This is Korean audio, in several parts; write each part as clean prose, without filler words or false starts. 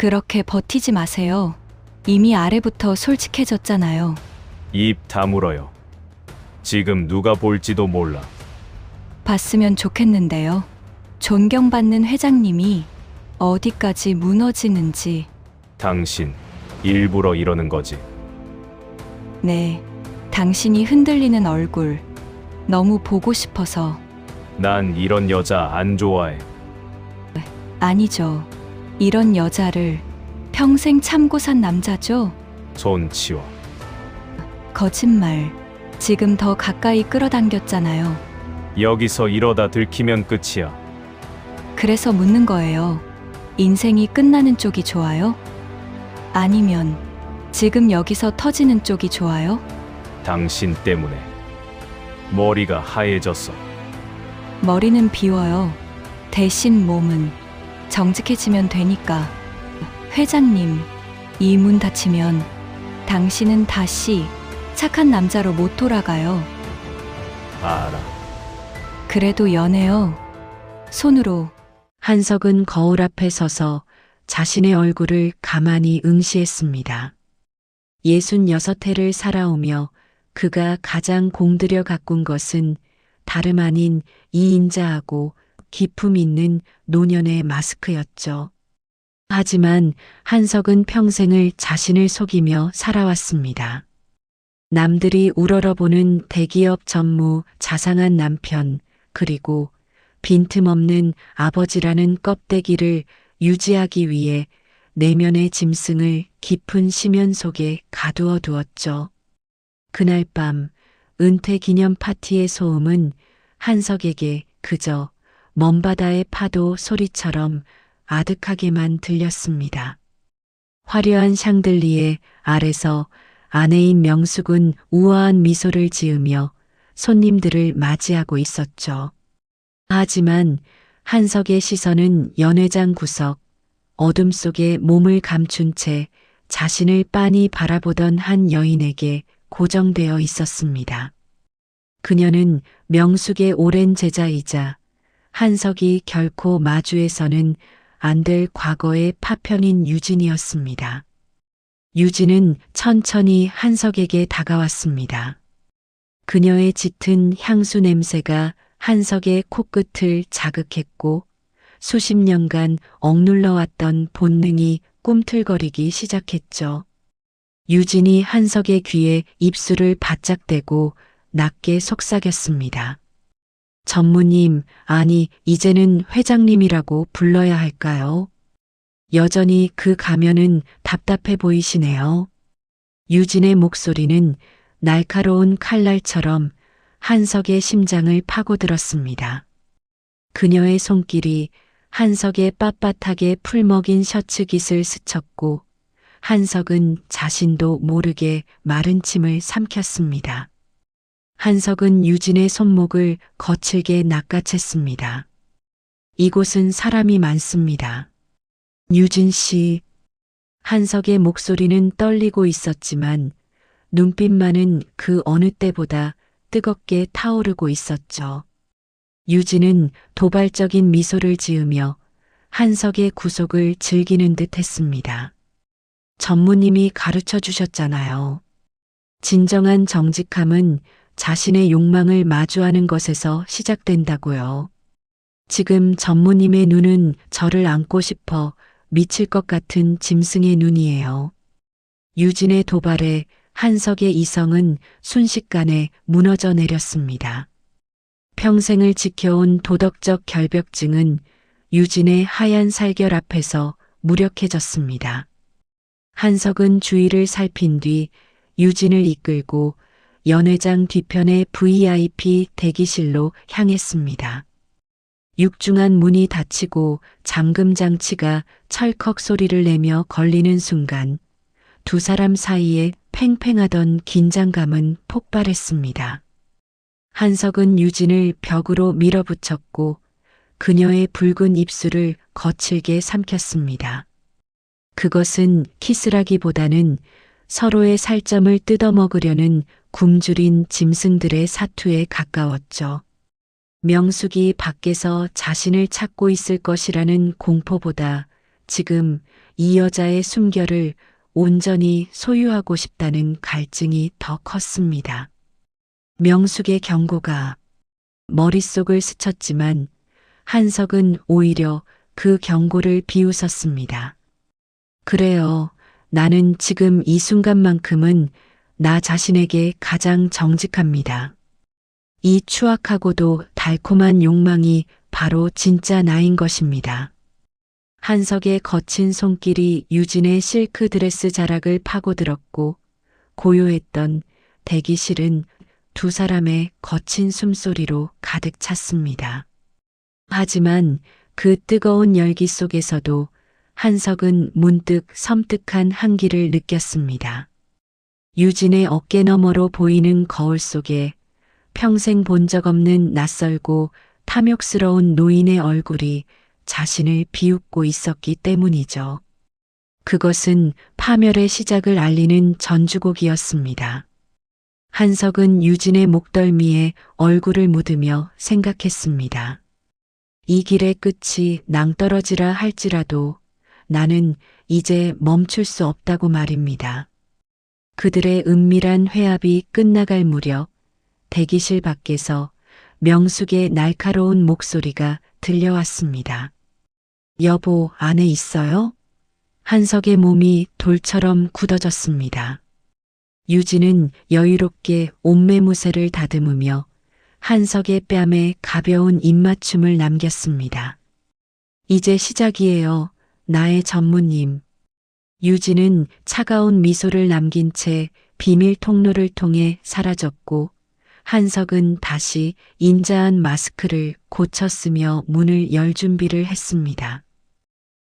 그렇게 버티지 마세요. 이미 아래부터 솔직해졌잖아요. 입 다물어요. 지금 누가 볼지도 몰라. 봤으면 좋겠는데요. 존경받는 회장님이 어디까지 무너지는지. 당신 일부러 이러는 거지. 네, 당신이 흔들리는 얼굴 너무 보고 싶어서. 난 이런 여자 안 좋아해. 아니죠. 이런 여자를 평생 참고 산 남자죠? 손 치워. 거짓말. 지금 더 가까이 끌어당겼잖아요. 여기서 이러다 들키면 끝이야. 그래서 묻는 거예요. 인생이 끝나는 쪽이 좋아요? 아니면 지금 여기서 터지는 쪽이 좋아요? 당신 때문에 머리가 하얘졌어. 머리는 비워요. 대신 몸은 정직해지면 되니까. 회장님, 이 문 닫히면 당신은 다시 착한 남자로 못 돌아가요. 알아. 그래도 연애요. 손으로. 한석은 거울 앞에 서서 자신의 얼굴을 가만히 응시했습니다. 66해를 살아오며 그가 가장 공들여 가꾼 것은 다름 아닌 이 인자하고 기품 있는 노년의 마스크였죠. 하지만 한석은 평생을 자신을 속이며 살아왔습니다. 남들이 우러러보는 대기업 전무 자상한 남편, 그리고 빈틈없는 아버지라는 껍데기를 유지하기 위해 내면의 짐승을 깊은 심연 속에 가두어 두었죠. 그날 밤 은퇴 기념 파티의 소음은 한석에게 그저 먼 바다의 파도 소리처럼 아득하게만 들렸습니다. 화려한 샹들리에 아래서 아내인 명숙은 우아한 미소를 지으며 손님들을 맞이하고 있었죠. 하지만 한석의 시선은 연회장 구석, 어둠 속에 몸을 감춘 채 자신을 빤히 바라보던 한 여인에게 고정되어 있었습니다. 그녀는 명숙의 오랜 제자이자 한석이 결코 마주해서는 안 될 과거의 파편인 유진이었습니다. 유진은 천천히 한석에게 다가왔습니다. 그녀의 짙은 향수 냄새가 한석의 코끝을 자극했고 수십 년간 억눌러왔던 본능이 꿈틀거리기 시작했죠. 유진이 한석의 귀에 입술을 바짝 대고 낮게 속삭였습니다. 전무님, 아니, 이제는 회장님이라고 불러야 할까요? 여전히 그 가면은 답답해 보이시네요. 유진의 목소리는 날카로운 칼날처럼 한석의 심장을 파고들었습니다. 그녀의 손길이 한석의 빳빳하게 풀먹인 셔츠 깃을 스쳤고 한석은 자신도 모르게 마른 침을 삼켰습니다. 한석은 유진의 손목을 거칠게 낚아챘습니다. 이곳은 사람이 많습니다. 유진 씨. 한석의 목소리는 떨리고 있었지만 눈빛만은 그 어느 때보다 뜨겁게 타오르고 있었죠. 유진은 도발적인 미소를 지으며 한석의 구속을 즐기는 듯 했습니다. 전무님이 가르쳐 주셨잖아요. 진정한 정직함은 자신의 욕망을 마주하는 것에서 시작된다고요. 지금 전무님의 눈은 저를 안고 싶어 미칠 것 같은 짐승의 눈이에요. 유진의 도발에 한석의 이성은 순식간에 무너져 내렸습니다. 평생을 지켜온 도덕적 결벽증은 유진의 하얀 살결 앞에서 무력해졌습니다. 한석은 주위를 살핀 뒤 유진을 이끌고 연회장 뒤편의 VIP 대기실로 향했습니다. 육중한 문이 닫히고 잠금 장치가 철컥 소리를 내며 걸리는 순간 두 사람 사이에 팽팽하던 긴장감은 폭발했습니다. 한석은 유진을 벽으로 밀어붙였고 그녀의 붉은 입술을 거칠게 삼켰습니다. 그것은 키스라기보다는 서로의 살점을 뜯어먹으려는 굶주린 짐승들의 사투에 가까웠죠. 명숙이 밖에서 자신을 찾고 있을 것이라는 공포보다 지금 이 여자의 숨결을 온전히 소유하고 싶다는 갈증이 더 컸습니다. 명숙의 경고가 머릿속을 스쳤지만 한석은 오히려 그 경고를 비웃었습니다. 그래요. 나는 지금 이 순간만큼은 나 자신에게 가장 정직합니다. 이 추악하고도 달콤한 욕망이 바로 진짜 나인 것입니다. 한석의 거친 손길이 유진의 실크 드레스 자락을 파고들었고 고요했던 대기실은 두 사람의 거친 숨소리로 가득 찼습니다. 하지만 그 뜨거운 열기 속에서도 한석은 문득 섬뜩한 한기를 느꼈습니다. 유진의 어깨 너머로 보이는 거울 속에 평생 본 적 없는 낯설고 탐욕스러운 노인의 얼굴이 자신을 비웃고 있었기 때문이죠. 그것은 파멸의 시작을 알리는 전주곡이었습니다. 한석은 유진의 목덜미에 얼굴을 묻으며 생각했습니다. 이 길의 끝이 낭떠러지라 할지라도 나는 이제 멈출 수 없다고 말입니다. 그들의 은밀한 회합이 끝나갈 무렵 대기실 밖에서 명숙의 날카로운 목소리가 들려왔습니다. 여보, 안에 있어요? 한석의 몸이 돌처럼 굳어졌습니다. 유진은 여유롭게 옷매무새를 다듬으며 한석의 뺨에 가벼운 입맞춤을 남겼습니다. 이제 시작이에요, 나의 전무님. 유진은 차가운 미소를 남긴 채 비밀 통로를 통해 사라졌고 한석은 다시 인자한 마스크를 고쳤으며 문을 열 준비를 했습니다.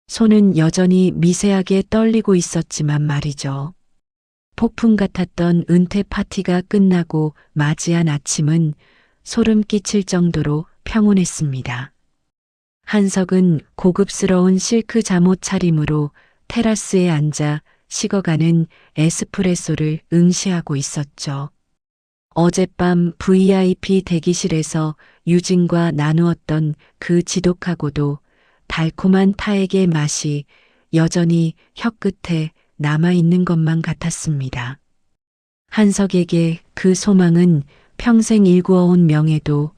손은 여전히 미세하게 떨리고 있었지만 말이죠. 폭풍 같았던 은퇴 파티가 끝나고 맞이한 아침은 소름 끼칠 정도로 평온했습니다. 한석은 고급스러운 실크 잠옷 차림으로 테라스에 앉아 식어가는 에스프레소를 응시하고 있었죠. 어젯밤 VIP 대기실에서 유진과 나누었던 그 지독하고도 달콤한 타액의 맛이 여전히 혀끝에 남아있는 것만 같았습니다. 한석에게 그 소망은 평생 일구어온 명예도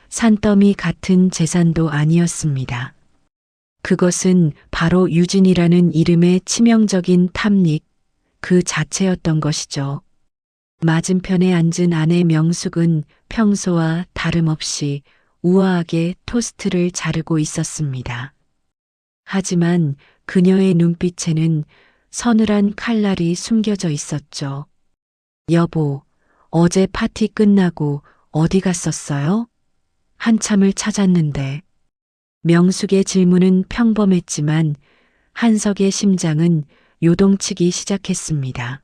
산더미 같은 재산도 아니었습니다. 그것은 바로 유진이라는 이름의 치명적인 탐닉 그 자체였던 것이죠. 맞은편에 앉은 아내 명숙은 평소와 다름없이 우아하게 토스트를 자르고 있었습니다. 하지만 그녀의 눈빛에는 서늘한 칼날이 숨겨져 있었죠. 여보, 어제 파티 끝나고 어디 갔었어요? 한참을 찾았는데. 명숙의 질문은 평범했지만 한석의 심장은 요동치기 시작했습니다.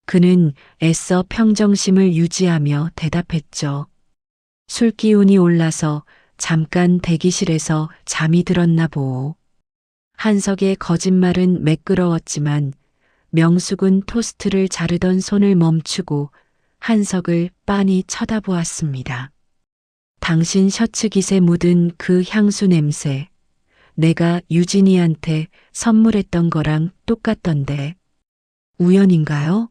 그는 애써 평정심을 유지하며 대답했죠. 술 기운이 올라서 잠깐 대기실에서 잠이 들었나 보오. 한석의 거짓말은 매끄러웠지만 명숙은 토스트를 자르던 손을 멈추고 한석을 빤히 쳐다보았습니다. 당신 셔츠 깃에 묻은 그 향수 냄새, 내가 유진이한테 선물했던 거랑 똑같던데. 우연인가요?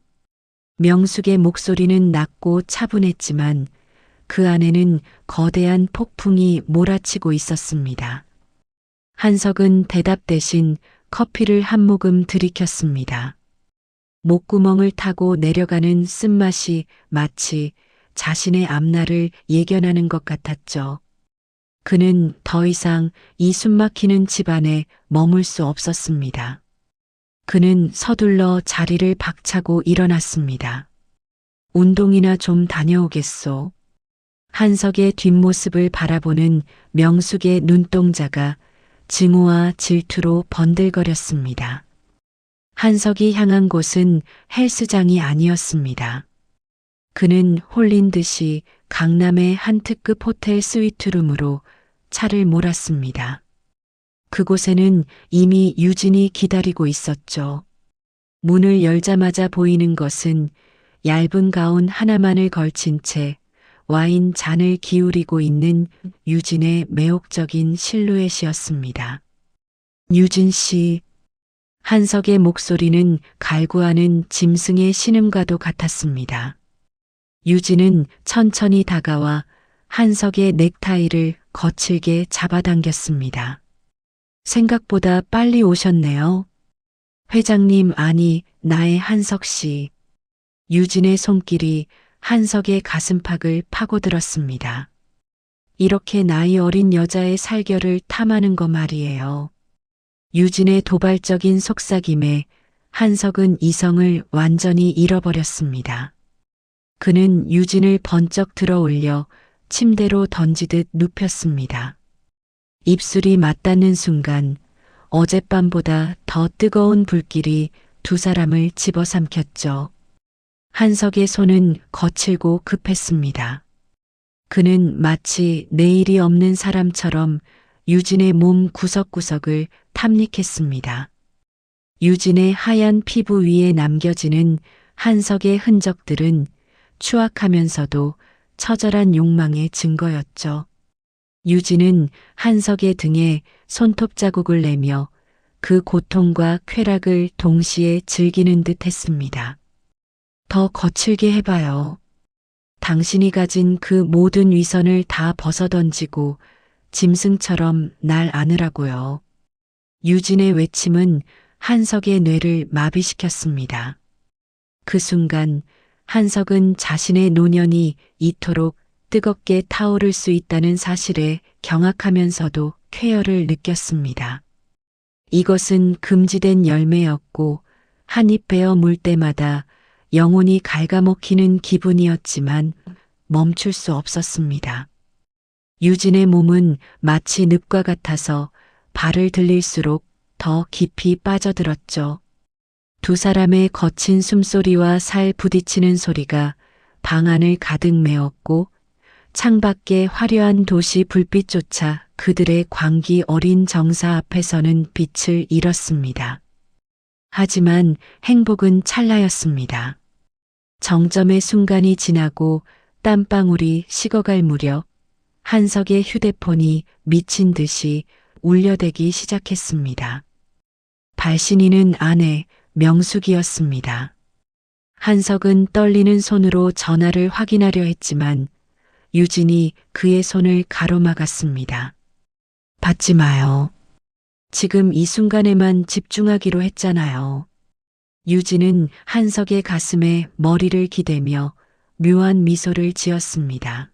명숙의 목소리는 낮고 차분했지만 그 안에는 거대한 폭풍이 몰아치고 있었습니다. 한석은 대답 대신 커피를 한 모금 들이켰습니다. 목구멍을 타고 내려가는 쓴맛이 마치 자신의 앞날을 예견하는 것 같았죠. 그는 더 이상 이 숨막히는 집안에 머물 수 없었습니다. 그는 서둘러 자리를 박차고 일어났습니다. 운동이나 좀 다녀오겠소. 한석의 뒷모습을 바라보는 명숙의 눈동자가 증오와 질투로 번들거렸습니다. 한석이 향한 곳은 헬스장이 아니었습니다. 그는 홀린 듯이 강남의 한 특급 호텔 스위트룸으로 차를 몰았습니다. 그곳에는 이미 유진이 기다리고 있었죠. 문을 열자마자 보이는 것은 얇은 가운 하나만을 걸친 채 와인 잔을 기울이고 있는 유진의 매혹적인 실루엣이었습니다. 유진 씨, 한석의 목소리는 갈구하는 짐승의 신음과도 같았습니다. 유진은 천천히 다가와 한석의 넥타이를 거칠게 잡아당겼습니다. 생각보다 빨리 오셨네요. 회장님, 아니, 나의 한석 씨. 유진의 손길이 한석의 가슴팍을 파고들었습니다. 이렇게 나이 어린 여자의 살결을 탐하는 거 말이에요. 유진의 도발적인 속삭임에 한석은 이성을 완전히 잃어버렸습니다. 그는 유진을 번쩍 들어 올려 침대로 던지듯 눕혔습니다. 입술이 맞닿는 순간 어젯밤보다 더 뜨거운 불길이 두 사람을 집어삼켰죠. 한석의 손은 거칠고 급했습니다. 그는 마치 내일이 없는 사람처럼 유진의 몸 구석구석을 탐닉했습니다. 유진의 하얀 피부 위에 남겨지는 한석의 흔적들은 추악하면서도 처절한 욕망의 증거였죠. 유진은 한석의 등에 손톱 자국을 내며 그 고통과 쾌락을 동시에 즐기는 듯 했습니다. 더 거칠게 해봐요. 당신이 가진 그 모든 위선을 다 벗어던지고 짐승처럼 날 안으라고요. 유진의 외침은 한석의 뇌를 마비시켰습니다. 그 순간 한석은 자신의 노년이 이토록 뜨겁게 타오를 수 있다는 사실에 경악하면서도 쾌열을 느꼈습니다. 이것은 금지된 열매였고 한 입 베어 물 때마다 영혼이 갉아먹히는 기분이었지만 멈출 수 없었습니다. 유진의 몸은 마치 늪과 같아서 발을 들릴수록 더 깊이 빠져들었죠. 두 사람의 거친 숨소리와 살 부딪히는 소리가 방 안을 가득 메웠고 창밖의 화려한 도시 불빛조차 그들의 광기 어린 정사 앞에서는 빛을 잃었습니다. 하지만 행복은 찰나였습니다. 정점의 순간이 지나고 땀방울이 식어갈 무렵 한석의 휴대폰이 미친 듯이 울려대기 시작했습니다. 발신인은 아내 명숙이었습니다. 한석은 떨리는 손으로 전화를 확인하려 했지만 유진이 그의 손을 가로막았습니다. 받지 마요. 지금 이 순간에만 집중하기로 했잖아요. 유진은 한석의 가슴에 머리를 기대며 묘한 미소를 지었습니다.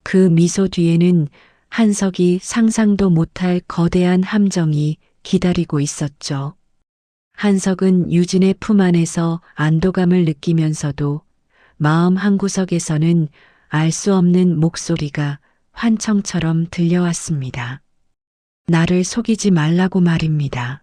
그 미소 뒤에는 한석이 상상도 못할 거대한 함정이 기다리고 있었죠. 한석은 유진의 품 안에서 안도감을 느끼면서도 마음 한구석에서는 알 수 없는 목소리가 환청처럼 들려왔습니다. 나를 속이지 말라고 말입니다.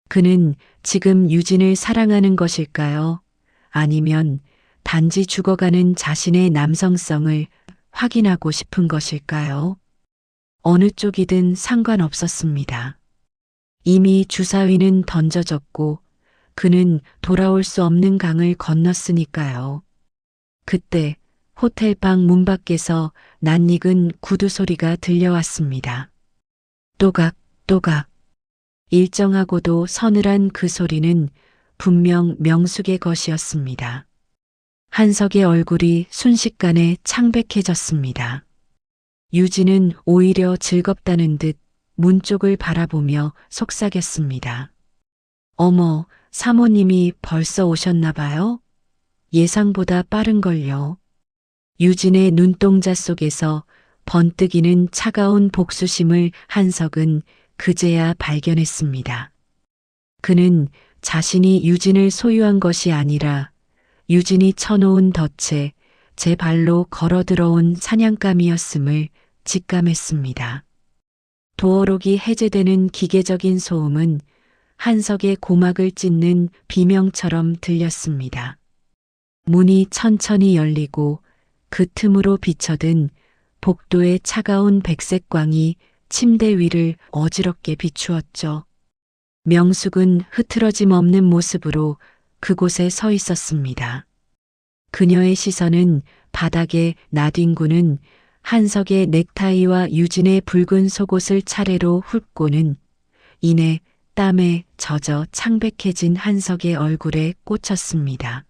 그는 지금 유진을 사랑하는 것일까요? 아니면 단지 죽어가는 자신의 남성성을 확인하고 싶은 것일까요? 어느 쪽이든 상관없었습니다. 이미 주사위는 던져졌고 그는 돌아올 수 없는 강을 건넜으니까요. 그때 호텔방 문 밖에서 낯익은 구두 소리가 들려왔습니다. 또각, 또각. 일정하고도 서늘한 그 소리는 분명 명숙의 것이었습니다. 한석의 얼굴이 순식간에 창백해졌습니다. 유진은 오히려 즐겁다는 듯 문 쪽을 바라보며 속삭였습니다. 어머, 사모님이 벌써 오셨나 봐요? 예상보다 빠른걸요. 유진의 눈동자 속에서 번뜩이는 차가운 복수심을 한석은 그제야 발견했습니다. 그는 자신이 유진을 소유한 것이 아니라 유진이 쳐놓은 덫에 제 발로 걸어 들어온 사냥감이었음을 직감했습니다. 도어록이 해제되는 기계적인 소음은 한석의 고막을 찢는 비명처럼 들렸습니다. 문이 천천히 열리고 그 틈으로 비쳐든 복도의 차가운 백색 광이 침대 위를 어지럽게 비추었죠. 명숙은 흐트러짐 없는 모습으로 그곳에 서 있었습니다. 그녀의 시선은 바닥에 나뒹구는 한석의 넥타이와 유진의 붉은 속옷을 차례로 훑고는 이내 땀에 젖어 창백해진 한석의 얼굴에 꽂혔습니다.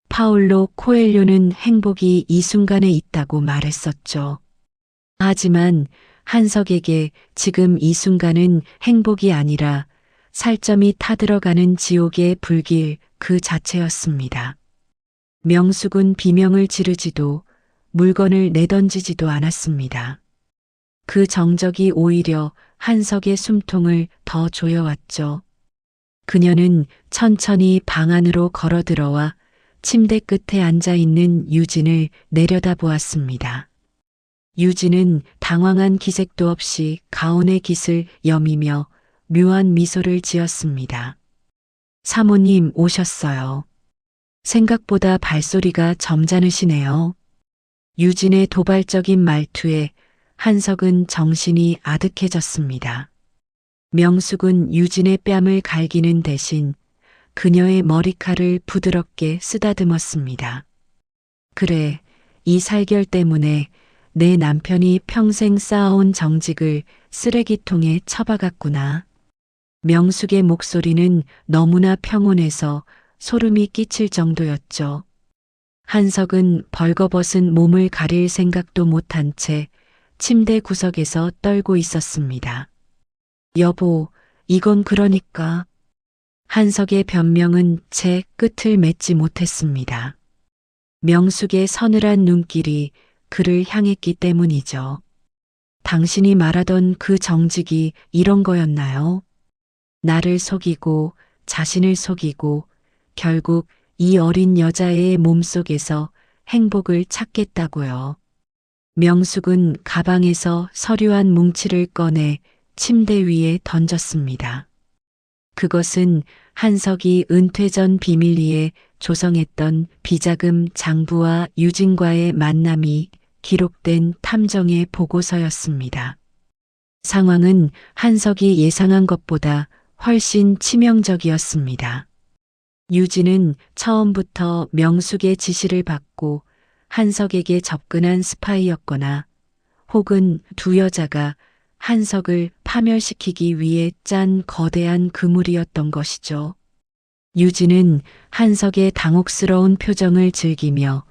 파울로 코엘료는 행복이 이 순간에 있다고 말했었죠. 하지만 한석에게 지금 이 순간은 행복이 아니라 살점이 타들어가는 지옥의 불길 그 자체였습니다. 명숙은 비명을 지르지도 물건을 내던지지도 않았습니다. 그 정적이 오히려 한석의 숨통을 더 조여왔죠. 그녀는 천천히 방 안으로 걸어 들어와 침대 끝에 앉아 있는 유진을 내려다보았습니다. 유진은 당황한 기색도 없이 가운의 깃을 여미며 묘한 미소를 지었습니다. 사모님 오셨어요. 생각보다 발소리가 점잖으시네요. 유진의 도발적인 말투에 한석은 정신이 아득해졌습니다. 명숙은 유진의 뺨을 갈기는 대신 그녀의 머리칼을 부드럽게 쓰다듬었습니다. 그래, 이 살결 때문에 내 남편이 평생 쌓아온 정직을 쓰레기통에 처박았구나. 명숙의 목소리는 너무나 평온해서 소름이 끼칠 정도였죠. 한석은 벌거벗은 몸을 가릴 생각도 못한 채 침대 구석에서 떨고 있었습니다. 여보, 이건 그러니까. 한석의 변명은 채 끝을 맺지 못했습니다. 명숙의 서늘한 눈길이 그를 향했기 때문이죠. 당신이 말하던 그 정직이 이런 거였나요? 나를 속이고 자신을 속이고 결국 이 어린 여자의 몸속에서 행복을 찾겠다고요. 명숙은 가방에서 서류 한 뭉치를 꺼내 침대 위에 던졌습니다. 그것은 한석이 은퇴 전 비밀리에 조성했던 비자금 장부와 유진과의 만남이 기록된 탐정의 보고서였습니다. 상황은 한석이 예상한 것보다 훨씬 치명적이었습니다. 유진은 처음부터 명숙의 지시를 받고 한석에게 접근한 스파이였거나 혹은 두 여자가 한석을 파멸시키기 위해 짠 거대한 그물이었던 것이죠. 유진은 한석의 당혹스러운 표정을 즐기며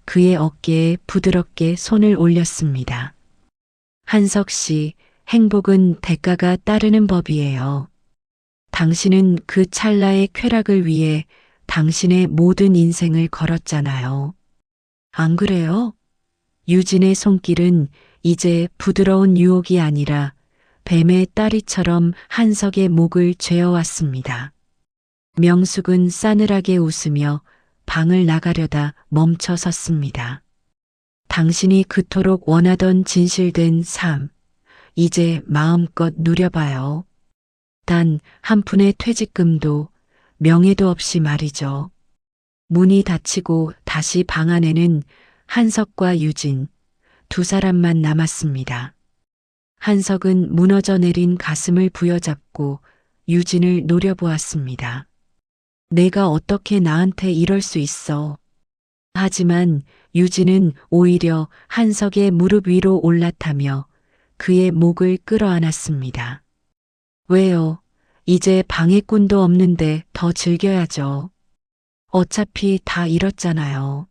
그의 어깨에 부드럽게 손을 올렸습니다. 한석 씨, 행복은 대가가 따르는 법이에요. 당신은 그 찰나의 쾌락을 위해 당신의 모든 인생을 걸었잖아요. 안 그래요? 유진의 손길은 이제 부드러운 유혹이 아니라 뱀의 다리처럼 한석의 목을 죄어왔습니다. 명숙은 싸늘하게 웃으며 방을 나가려다 멈춰 섰습니다. 당신이 그토록 원하던 진실된 삶, 이제 마음껏 누려봐요. 단 한 푼의 퇴직금도 명예도 없이 말이죠. 문이 닫히고 다시 방 안에는 한석과 유진, 두 사람만 남았습니다. 한석은 무너져 내린 가슴을 부여잡고 유진을 노려보았습니다. 내가 어떻게 나한테 이럴 수 있어. 하지만 유진은 오히려 한석의 무릎 위로 올라타며 그의 목을 끌어안았습니다. 왜요? 이제 방해꾼도 없는데 더 즐겨야죠. 어차피 다 잃었잖아요.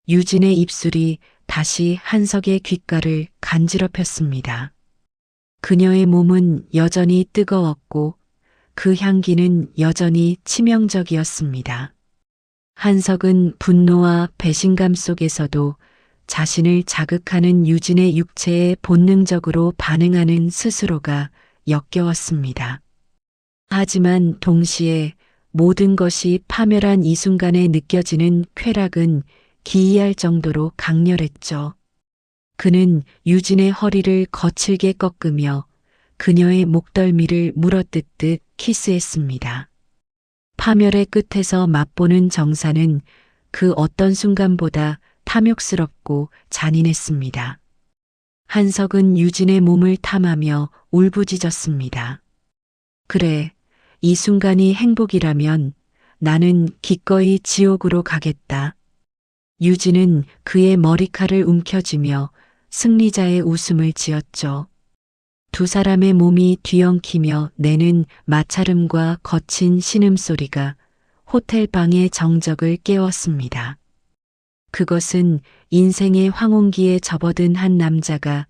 유진의 입술이 다시 한석의 귓가를 간지럽혔습니다. 그녀의 몸은 여전히 뜨거웠고 그 향기는 여전히 치명적이었습니다. 한석은 분노와 배신감 속에서도 자신을 자극하는 유진의 육체에 본능적으로 반응하는 스스로가 역겨웠습니다. 하지만 동시에 모든 것이 파멸한 이 순간에 느껴지는 쾌락은 기이할 정도로 강렬했죠. 그는 유진의 허리를 거칠게 꺾으며 그녀의 목덜미를 물어뜯듯 키스했습니다. 파멸의 끝에서 맛보는 정사는 그 어떤 순간보다 탐욕스럽고 잔인했습니다. 한석은 유진의 몸을 탐하며 울부짖었습니다. 그래, 이 순간이 행복이라면 나는 기꺼이 지옥으로 가겠다. 유진은 그의 머리칼을 움켜쥐며 승리자의 웃음을 지었죠. 두 사람의 몸이 뒤엉키며 내는 마찰음과 거친 신음소리가 호텔 방의 정적을 깨웠습니다. 그것은 인생의 황혼기에 접어든 한 남자가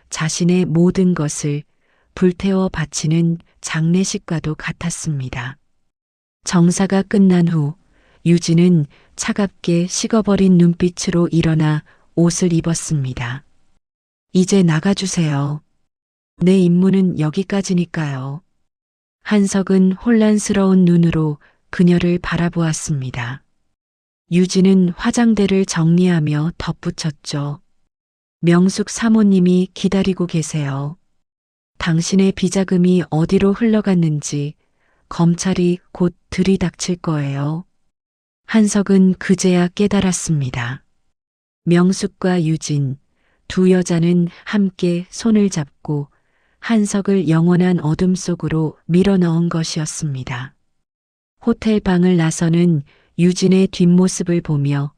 자신의 모든 것을 불태워 바치는 장례식과도 같았습니다. 정사가 끝난 후 유진은 차갑게 식어버린 눈빛으로 일어나 옷을 입었습니다. 이제 나가주세요. 내 임무는 여기까지니까요. 한석은 혼란스러운 눈으로 그녀를 바라보았습니다. 유진은 화장대를 정리하며 덧붙였죠. 명숙 사모님이 기다리고 계세요. 당신의 비자금이 어디로 흘러갔는지 검찰이 곧 들이닥칠 거예요. 한석은 그제야 깨달았습니다. 명숙과 유진, 두 여자는 함께 손을 잡고 한석을 영원한 어둠 속으로 밀어넣은 것이었습니다. 호텔 방을 나서는 유진의 뒷모습을 보며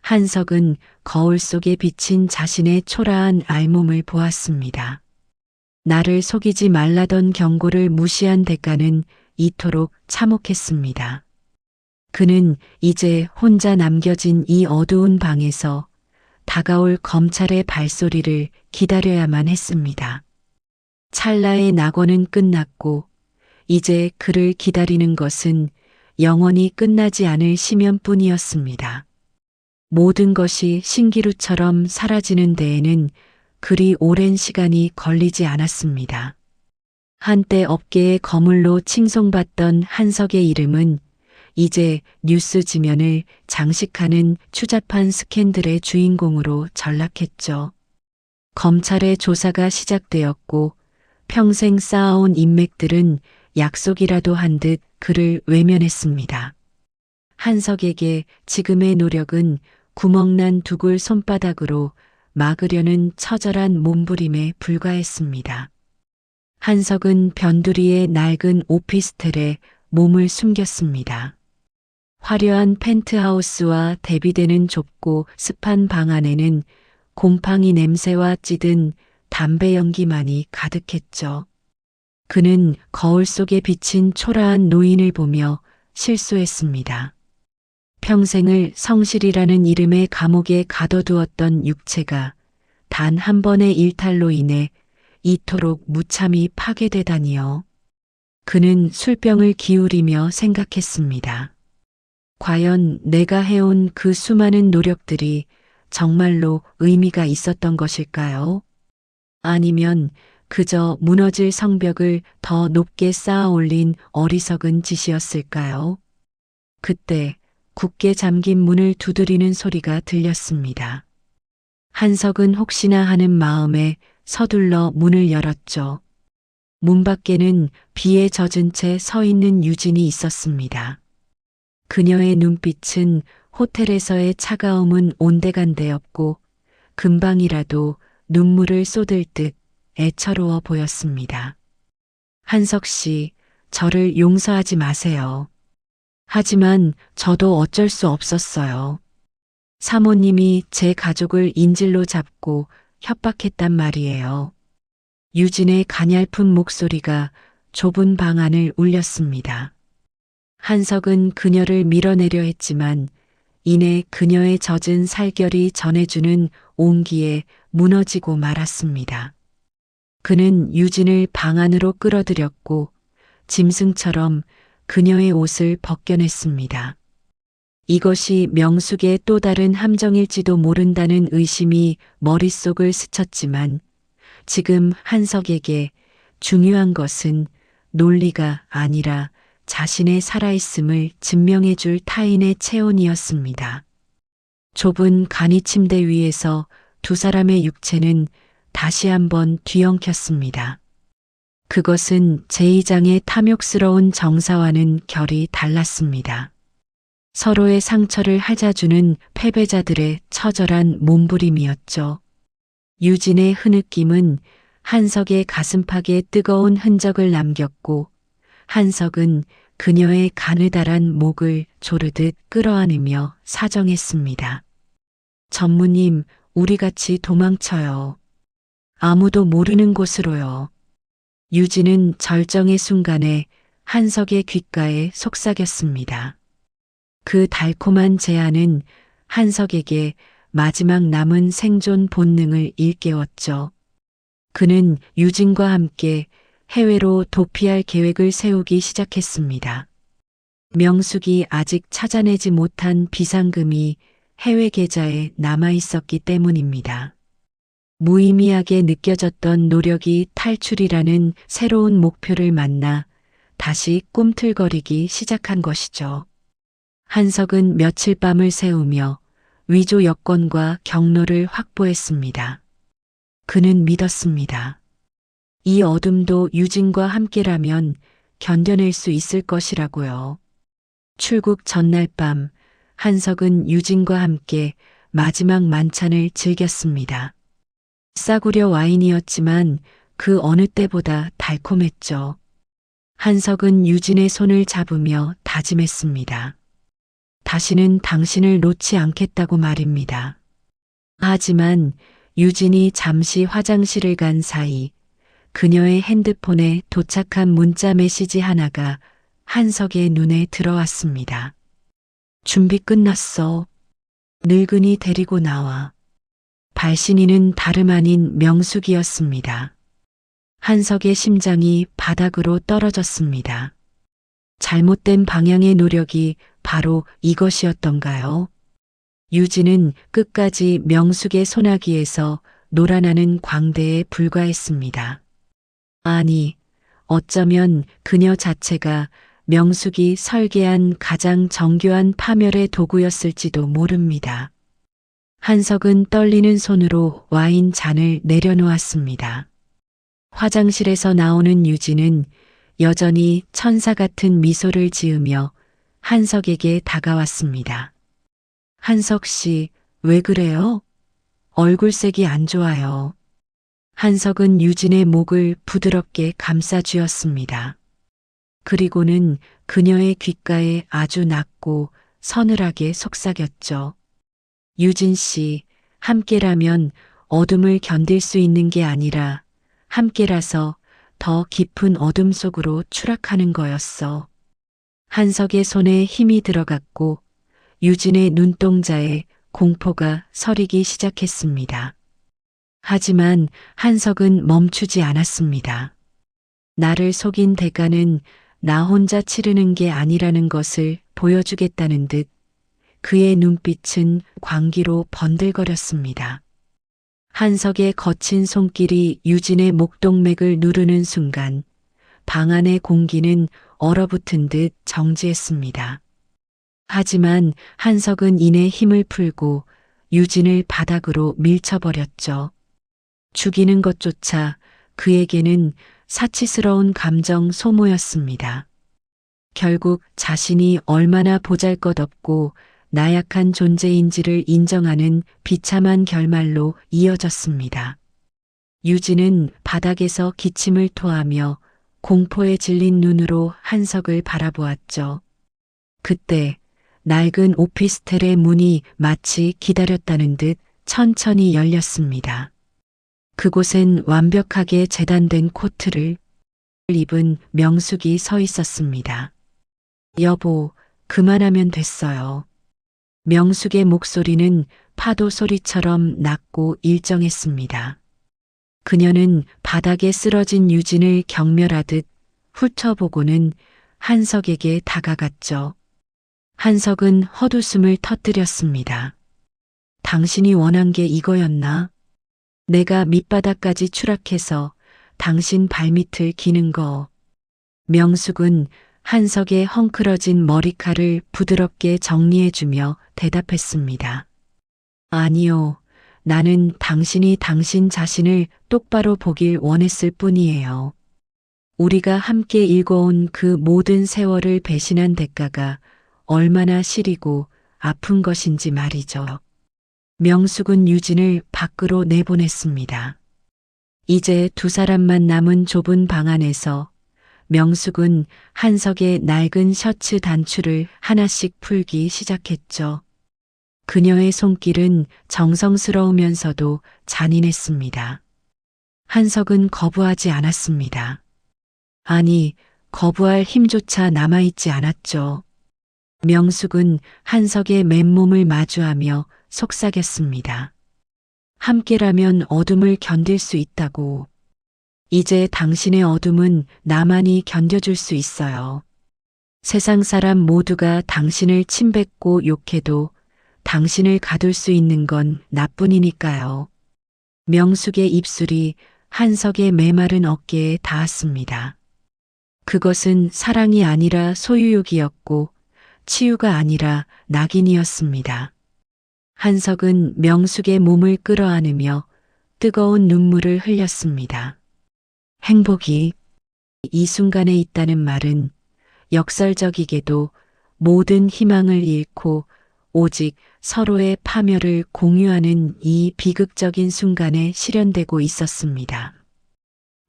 한석은 거울 속에 비친 자신의 초라한 알몸을 보았습니다. 나를 속이지 말라던 경고를 무시한 대가는 이토록 참혹했습니다. 그는 이제 혼자 남겨진 이 어두운 방에서 다가올 검찰의 발소리를 기다려야만 했습니다. 찰나의 낙원은 끝났고 이제 그를 기다리는 것은 영원히 끝나지 않을 심연뿐이었습니다. 모든 것이 신기루처럼 사라지는 데에는 그리 오랜 시간이 걸리지 않았습니다. 한때 업계의 거물로 칭송받던 한석의 이름은 이제 뉴스 지면을 장식하는 추잡한 스캔들의 주인공으로 전락했죠. 검찰의 조사가 시작되었고 평생 쌓아온 인맥들은 약속이라도 한 듯 그를 외면했습니다. 한석에게 지금의 노력은 구멍난 두굴 손바닥으로 막으려는 처절한 몸부림에 불과했습니다. 한석은 변두리의 낡은 오피스텔에 몸을 숨겼습니다. 화려한 펜트하우스와 대비되는 좁고 습한 방 안에는 곰팡이 냄새와 찌든 담배 연기만이 가득했죠. 그는 거울 속에 비친 초라한 노인을 보며 실소했습니다. 평생을 성실이라는 이름의 감옥에 가둬두었던 육체가 단 한 번의 일탈로 인해 이토록 무참히 파괴되다니요. 그는 술병을 기울이며 생각했습니다. 과연 내가 해온 그 수많은 노력들이 정말로 의미가 있었던 것일까요? 아니면 그저 무너질 성벽을 더 높게 쌓아 올린 어리석은 짓이었을까요? 그때 굳게 잠긴 문을 두드리는 소리가 들렸습니다. 한석은 혹시나 하는 마음에 서둘러 문을 열었죠. 문 밖에는 비에 젖은 채 서 있는 유진이 있었습니다. 그녀의 눈빛은 호텔에서의 차가움은 온데간데였고 금방이라도 눈물을 쏟을 듯 애처로워 보였습니다. 한석 씨, 저를 용서하지 마세요. 하지만 저도 어쩔 수 없었어요. 사모님이 제 가족을 인질로 잡고 협박했단 말이에요. 유진의 가냘픈 목소리가 좁은 방 안을 울렸습니다. 한석은 그녀를 밀어내려 했지만 이내 그녀의 젖은 살결이 전해주는 온기에 무너지고 말았습니다. 그는 유진을 방 안으로 끌어들였고 짐승처럼 그녀의 옷을 벗겨냈습니다. 이것이 명숙의 또 다른 함정일지도 모른다는 의심이 머릿속을 스쳤지만 지금 한석에게 중요한 것은 논리가 아니라 자신의 살아있음을 증명해 줄 타인의 체온이었습니다. 좁은 간이 침대 위에서 두 사람의 육체는 다시 한번 뒤엉켰습니다. 그것은 제2장의 탐욕스러운 정사와는 결이 달랐습니다. 서로의 상처를 핥아주는 패배자들의 처절한 몸부림이었죠. 유진의 흐느낌은 한석의 가슴팍에 뜨거운 흔적을 남겼고 한석은 그녀의 가느다란 목을 조르듯 끌어안으며 사정했습니다. 전무님, 우리 같이 도망쳐요. 아무도 모르는 곳으로요. 유진은 절정의 순간에 한석의 귓가에 속삭였습니다. 그 달콤한 제안은 한석에게 마지막 남은 생존 본능을 일깨웠죠. 그는 유진과 함께 해외로 도피할 계획을 세우기 시작했습니다. 명숙이 아직 찾아내지 못한 비상금이 해외 계좌에 남아 있었기 때문입니다. 무의미하게 느껴졌던 노력이 탈출이라는 새로운 목표를 만나 다시 꿈틀거리기 시작한 것이죠. 한석은 며칠 밤을 새우며 위조 여권과 경로를 확보했습니다. 그는 믿었습니다. 이 어둠도 유진과 함께라면 견뎌낼 수 있을 것이라고요. 출국 전날 밤 한석은 유진과 함께 마지막 만찬을 즐겼습니다. 싸구려 와인이었지만 그 어느 때보다 달콤했죠. 한석은 유진의 손을 잡으며 다짐했습니다. 다시는 당신을 놓지 않겠다고 말입니다. 하지만 유진이 잠시 화장실을 간 사이 그녀의 핸드폰에 도착한 문자 메시지 하나가 한석의 눈에 들어왔습니다. 준비 끝났어. 늙은이 데리고 나와. 발신인은 다름 아닌 명숙이었습니다. 한석의 심장이 바닥으로 떨어졌습니다. 잘못된 방향의 노력이 바로 이것이었던가요? 유진은 끝까지 명숙의 소나기에서 놀아나는 광대에 불과했습니다. 아니, 어쩌면 그녀 자체가 명숙이 설계한 가장 정교한 파멸의 도구였을지도 모릅니다. 한석은 떨리는 손으로 와인 잔을 내려놓았습니다. 화장실에서 나오는 유진은 여전히 천사 같은 미소를 지으며 한석에게 다가왔습니다. 한석 씨, 왜 그래요? 얼굴색이 안 좋아요. 한석은 유진의 목을 부드럽게 감싸 쥐었습니다. 그리고는 그녀의 귓가에 아주 낮고 서늘하게 속삭였죠. 유진 씨, 함께라면 어둠을 견딜 수 있는 게 아니라 함께라서 더 깊은 어둠 속으로 추락하는 거였어. 한석의 손에 힘이 들어갔고 유진의 눈동자에 공포가 서리기 시작했습니다. 하지만 한석은 멈추지 않았습니다. 나를 속인 대가는 나 혼자 치르는 게 아니라는 것을 보여주겠다는 듯 그의 눈빛은 광기로 번들거렸습니다. 한석의 거친 손길이 유진의 목동맥을 누르는 순간 방 안의 공기는 얼어붙은 듯 정지했습니다. 하지만 한석은 이내 힘을 풀고 유진을 바닥으로 밀쳐버렸죠. 죽이는 것조차 그에게는 사치스러운 감정 소모였습니다. 결국 자신이 얼마나 보잘것없고 나약한 존재인지를 인정하는 비참한 결말로 이어졌습니다. 유진은 바닥에서 기침을 토하며 공포에 질린 눈으로 한석을 바라보았죠. 그때 낡은 오피스텔의 문이 마치 기다렸다는 듯 천천히 열렸습니다. 그곳엔 완벽하게 재단된 코트를 입은 명숙이 서 있었습니다. 여보, 그만하면 됐어요. 명숙의 목소리는 파도 소리처럼 낮고 일정했습니다. 그녀는 바닥에 쓰러진 유진을 경멸하듯 훑어보고는 한석에게 다가갔죠. 한석은 헛웃음을 터뜨렸습니다. 당신이 원한 게 이거였나? 내가 밑바닥까지 추락해서 당신 발밑을 기는 거. 명숙은 한석의 헝클어진 머리칼을 부드럽게 정리해주며 대답했습니다. 아니요. 나는 당신이 당신 자신을 똑바로 보길 원했을 뿐이에요. 우리가 함께 읽어온 그 모든 세월을 배신한 대가가 얼마나 시리고 아픈 것인지 말이죠. 명숙은 유진을 밖으로 내보냈습니다. 이제 두 사람만 남은 좁은 방 안에서 명숙은 한석의 낡은 셔츠 단추를 하나씩 풀기 시작했죠. 그녀의 손길은 정성스러우면서도 잔인했습니다. 한석은 거부하지 않았습니다. 아니, 거부할 힘조차 남아있지 않았죠. 명숙은 한석의 맨몸을 마주하며 속삭였습니다. 함께라면 어둠을 견딜 수 있다고. 이제 당신의 어둠은 나만이 견뎌줄 수 있어요. 세상 사람 모두가 당신을 침뱉고 욕해도 당신을 가둘 수 있는 건 나뿐이니까요. 명숙의 입술이 한석의 메마른 어깨에 닿았습니다. 그것은 사랑이 아니라 소유욕이었고 치유가 아니라 낙인이었습니다. 한석은 명숙의 몸을 끌어안으며 뜨거운 눈물을 흘렸습니다. 행복이 이 순간에 있다는 말은 역설적이게도 모든 희망을 잃고 오직 서로의 파멸을 공유하는 이 비극적인 순간에 실현되고 있었습니다.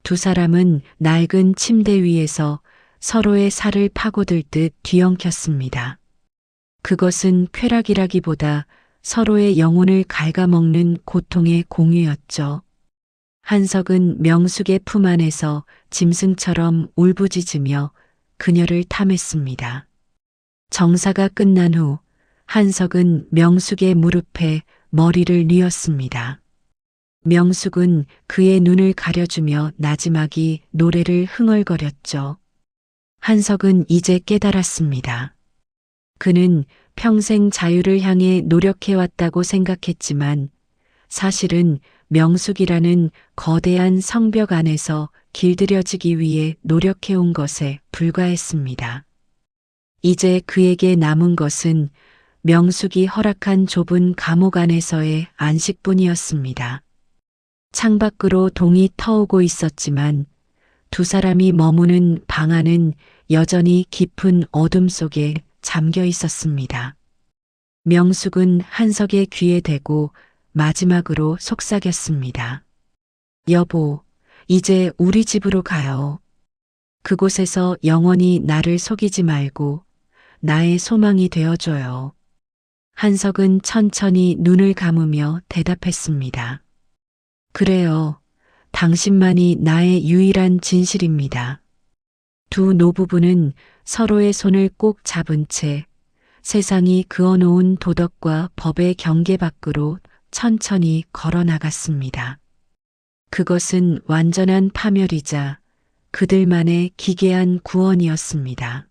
두 사람은 낡은 침대 위에서 서로의 살을 파고들 듯 뒤엉켰습니다. 그것은 쾌락이라기보다 서로의 영혼을 갉아먹는 고통의 공유였죠. 한석은 명숙의 품 안에서 짐승처럼 울부짖으며 그녀를 탐했습니다. 정사가 끝난 후 한석은 명숙의 무릎에 머리를 뉘었습니다. 명숙은 그의 눈을 가려주며 나지막이 노래를 흥얼거렸죠. 한석은 이제 깨달았습니다. 그는 평생 자유를 향해 노력해왔다고 생각했지만 사실은 명숙이라는 거대한 성벽 안에서 길들여지기 위해 노력해온 것에 불과했습니다. 이제 그에게 남은 것은 명숙이 허락한 좁은 감옥 안에서의 안식뿐이었습니다. 창밖으로 동이 터오고 있었지만 두 사람이 머무는 방 안은 여전히 깊은 어둠 속에 잠겨 있었습니다. 명숙은 한석의 귀에 대고 마지막으로 속삭였습니다. 여보, 이제 우리 집으로 가요. 그곳에서 영원히 나를 속이지 말고 나의 소망이 되어줘요. 한석은 천천히 눈을 감으며 대답했습니다. 그래요. 당신만이 나의 유일한 진실입니다. 두 노부부는 서로의 손을 꼭 잡은 채 세상이 그어놓은 도덕과 법의 경계 밖으로 천천히 걸어 나갔습니다. 그것은 완전한 파멸이자 그들만의 기괴한 구원이었습니다.